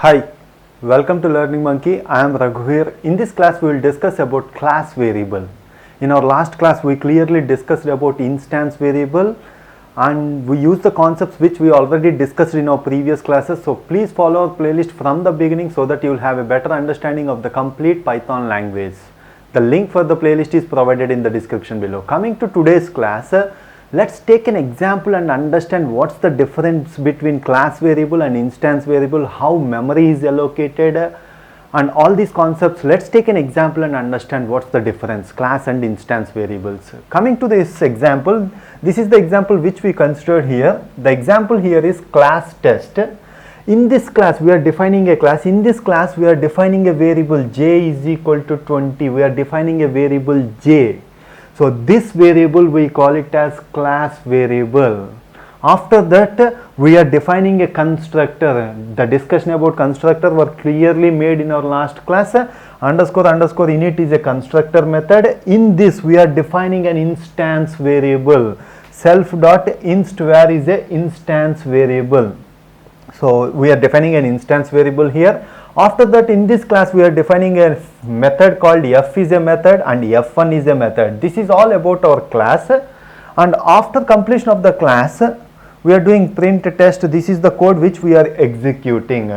Hi, welcome to Learning Monkey. I am Raghuveer. In this class we will discuss about class variable. In our last class we clearly discussed about instance variable and we used the concepts which we already discussed in our previous classes. So please follow our playlist from the beginning so that you will have a better understanding of the complete Python language. The link for the playlist is provided in the description below. Coming to today's class, let's take an example and understand what's the difference between class variable and instance variable, how memory is allocated and all these concepts. Let's take an example and understand what's the difference, class and instance variables. Coming to this example, this is the example which we considered here. The example here is class test. In this class we are defining a class. In this class we are defining a variable j is equal to 20. We are defining a variable j. So this variable we call it as class variable. After that we are defining a constructor. The discussion about constructor were clearly made in our last class. Underscore init is a constructor method. In this we are defining an instance variable. Self.instVar is a instance variable. So we are defining an instance variable here. After that, in this class we are defining a method called f is a method and f1 is a method. This is all about our class, and after completion of the class we are doing print test. This is the code which we are executing.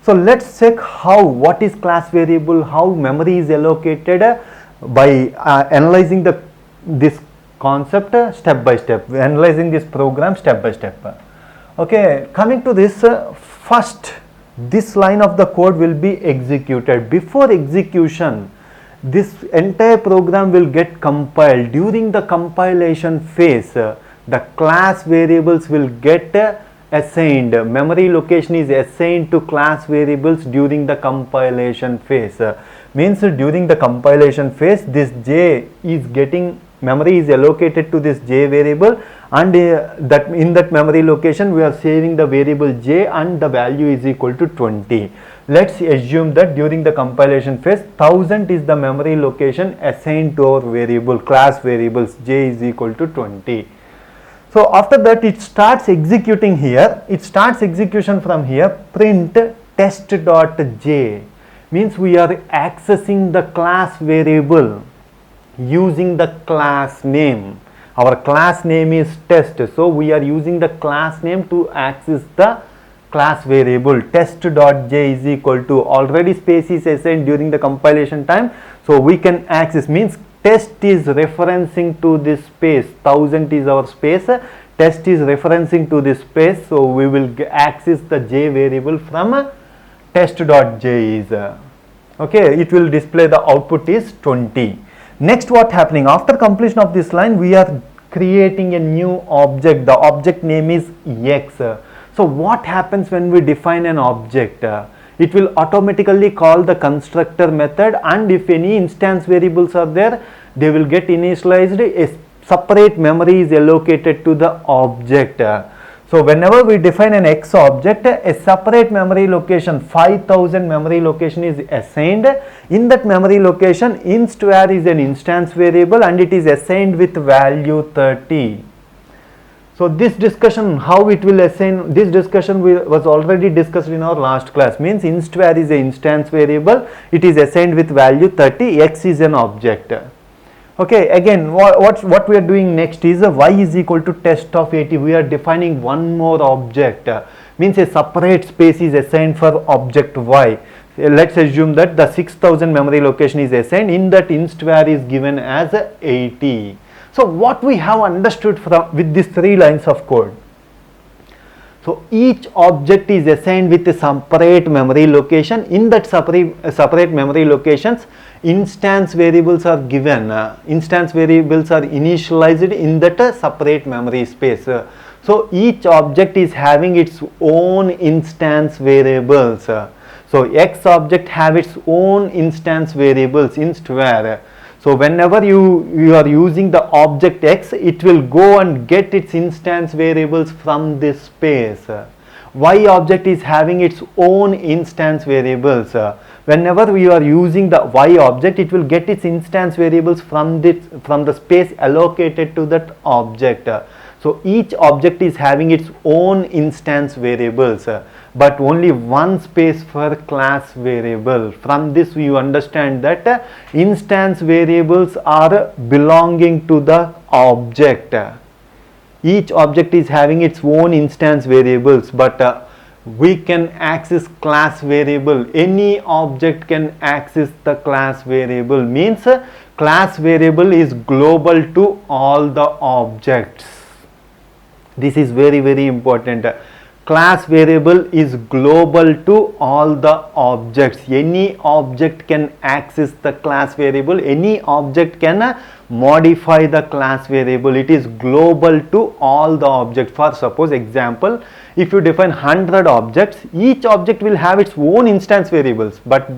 So let's check what is class variable, how memory is allocated by analyzing this concept step by step, analyzing this program step by step. Okay, coming to this, first this line of the code will be executed. Before execution, this entire program will get compiled. During the compilation phase, the class variables will get assigned. Memory location is assigned to class variables during the compilation phase. Means during the compilation phase, this j is getting, memory is allocated to this j variable, and that in that memory location we are saving the variable j and the value is equal to 20. Let's assume that during the compilation phase 1000 is the memory location assigned to our variable, class variables j is equal to 20. So after that it starts executing here. It starts execution from here. Print test.j means we are accessing the class variable using the class name. Our class name is test, so we are using the class name to access the class variable. Test.j is equal to, already space is assigned during the compilation time, so we can access, means test is referencing to this space, 1000 is our space, test is referencing to this space, so we will access the j variable from test.j is okay, it will display the output is 20. Next, what happening after completion of this line, we are creating a new object. The object name is x. So what happens when we define an object? It will automatically call the constructor method, and if any instance variables are there, they will get initialized. A separate memory is allocated to the object. So whenever we define an x object, a separate memory location, 5000 memory location is assigned. In that memory location, instVar is an instance variable and it is assigned with value 30. So this discussion, how it will assign, this discussion was already discussed in our last class. Means instVar is an instance variable, it is assigned with value 30, x is an object. Okay, again what we are doing next is y is equal to test of 80. We are defining one more object, means a separate space is assigned for object y. Let's assume that the 6000 memory location is assigned. In that instVar is given as 80. So what we have understood from with these three lines of code, so each object is assigned with a separate memory location. In that separate memory locations, instance variables are given. Instance variables are initialized in that separate memory space. So each object is having its own instance variables. So x object have its own instance variables, instVar. So whenever you are using the object x, it will go and get its instance variables from this space. Y object is having its own instance variables. Whenever we are using the y object, it will get its instance variables from the space allocated to that object. So each object is having its own instance variables. but only one space for class variable. From this you understand that instance variables are belonging to the object. Each object is having its own instance variables, but we can access class variable. Any object can access the class variable, means class variable is global to all the objects. This is very, very important. Class variable is global to all the objects. Any object can access the class variable. Any object can modify the class variable. It is global to all the objects. For suppose example, if you define 100 objects, each object will have its own instance variables, but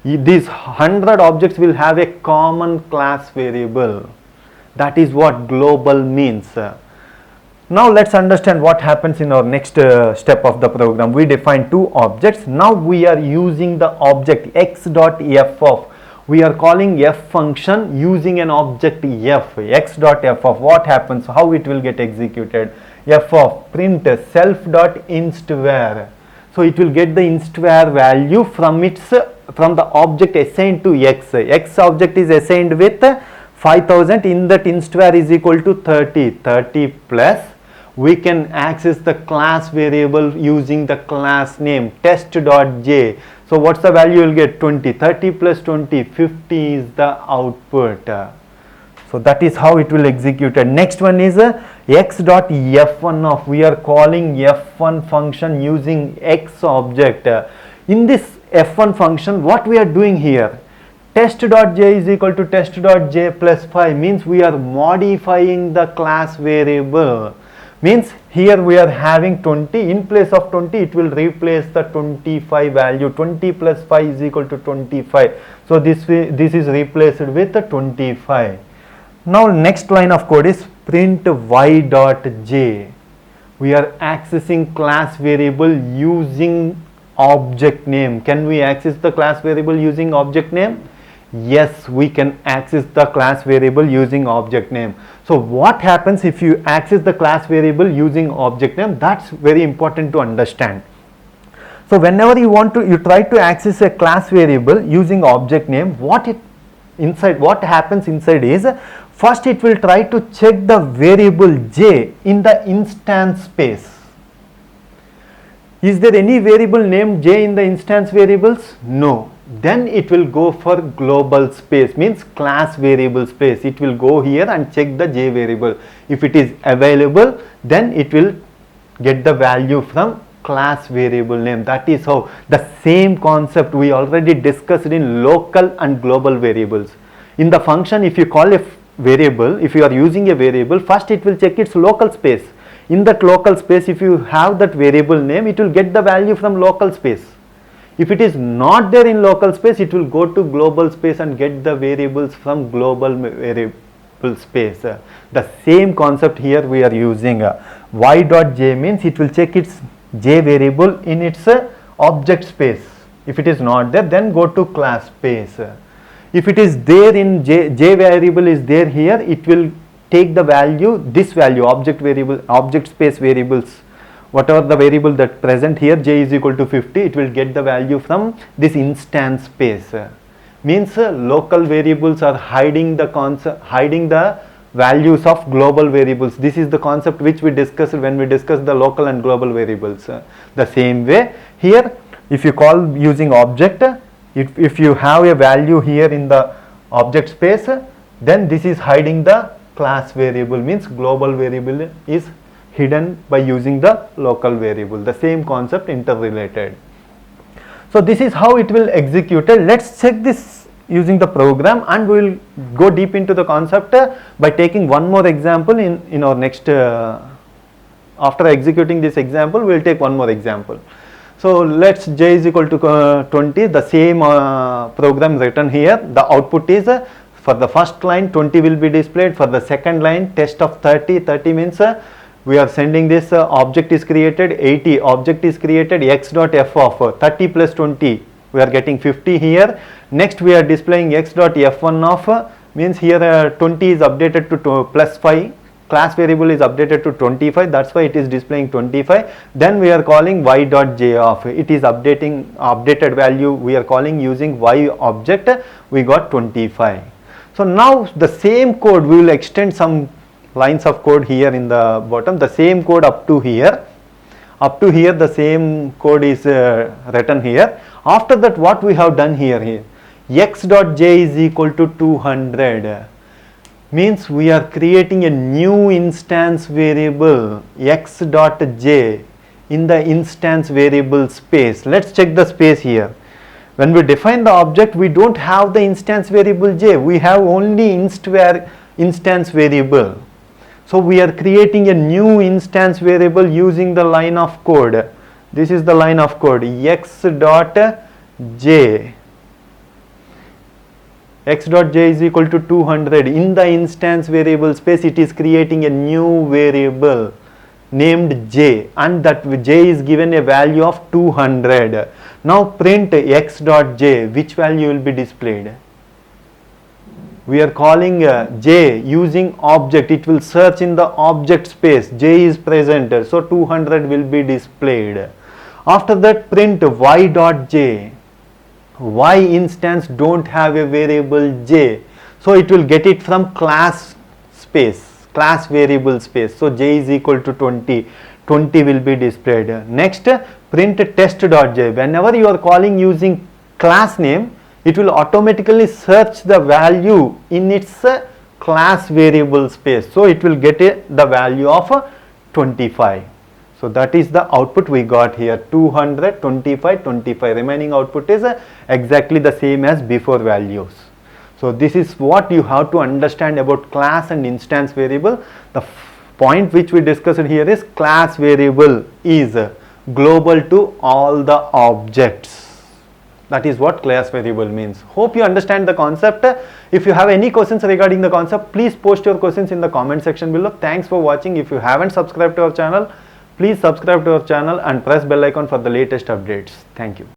these 100 objects will have a common class variable. That is what global means. Now let's understand what happens in our next step of the program. We define two objects. Now we are using the object x.f of. We are calling f function using an object f. X.f of. What happens? How it will get executed? F of print self.instVar. So it will get the instVar value from the object assigned to x. X object is assigned with 5000. In that instVar is equal to 30. 30 plus. We can access the class variable using the class name test.j. So what's the value you will get? 20. 30 plus 20, 50 is the output. So that is how it will execute. Next one is x.f1 of. We are calling f1 function using x object. In this f1 function, what we are doing here? Test.j is equal to test.j plus 5, means we are modifying the class variable. Means here we are having 20, in place of 20 it will replace the 25 value. 20 plus 5 is equal to 25. So this is replaced with the 25. Now next line of code is print y.j. We are accessing class variable using object name. Can we access the class variable using object name? Yes, we can access the class variable using object name. So what happens if you access the class variable using object name? That's very important to understand. So whenever you try to access a class variable using object name, what happens inside is, first it will try to check the variable j in the instance space. Is there any variable named j in the instance variables? No. Then it will go for global space, means class variable space. It will go here and check the j variable. If it is available, then it will get the value from class variable name. That is how the same concept we already discussed in local and global variables. In the function, if you call a variable, if you are using a variable, first it will check its local space. In that local space, if you have that variable name, it will get the value from local space. If it is not there in local space, it will go to global space and get the variables from global variable space. The same concept here we are using. Y.j means it will check its j variable in its object space. If it is not there, then go to class space. If it is there in j variable is there here, it will take the value, this value, object space variables. Whatever the variable that present here, j is equal to 50, it will get the value from this instance space. Means local variables are hiding the values of global variables. This is the concept which we discussed when we discussed the local and global variables. The same way here, if you call using object, if you have a value here in the object space, then this is hiding the class variable, means global variable is hidden by using the local variable. The same concept, interrelated. So this is how it will execute. Let's check this using the program, and we will go deep into the concept by taking one more example in our next, after executing this example, we will take one more example. So let's j is equal to 20, the same program written here. The output is for the first line 20 will be displayed, for the second line test of 30. 30 means we are sending this object is created, 80 object is created, x.f of 30 plus 20, we are getting 50 here. Next we are displaying x.f1 of, means here 20 is updated to plus 5, class variable is updated to 25, that's why it is displaying 25. Then we are calling y.j of, it is updated value, we are calling using y object, we got 25. So now the same code, we will extend some lines of code here in the bottom, the same code up to here. Up to here the same code is written here. After that, what we have done here, x.j is equal to 200, means we are creating a new instance variable x.j in the instance variable space. Let's check the space here. When we define the object, we don't have the instance variable j, we have only instance variable. So we are creating a new instance variable using the line of code. This is the line of code, x.j. x.j is equal to 200. In the instance variable space, it is creating a new variable named j, and that j is given a value of 200. Now print x.j, which value will be displayed? We are calling j using object, it will search in the object space, j is present, so 200 will be displayed. After that, print y.j. Y instance don't have a variable j, so it will get it from class space, class variable space. So j is equal to 20, 20 will be displayed. Next, print test.j. Whenever you are calling using class name, it will automatically search the value in its class variable space, so it will get the value of 25. So that is the output we got here, 200, 25, 25. Remaining output is exactly the same as before values. So this is what you have to understand about class and instance variable. The point which we discussed here is class variable is global to all the objects. That is what class variable means. Hope you understand the concept. If you have any questions regarding the concept, please post your questions in the comment section below. Thanks for watching. If you haven't subscribed to our channel, please subscribe to our channel and press bell icon for the latest updates. Thank you.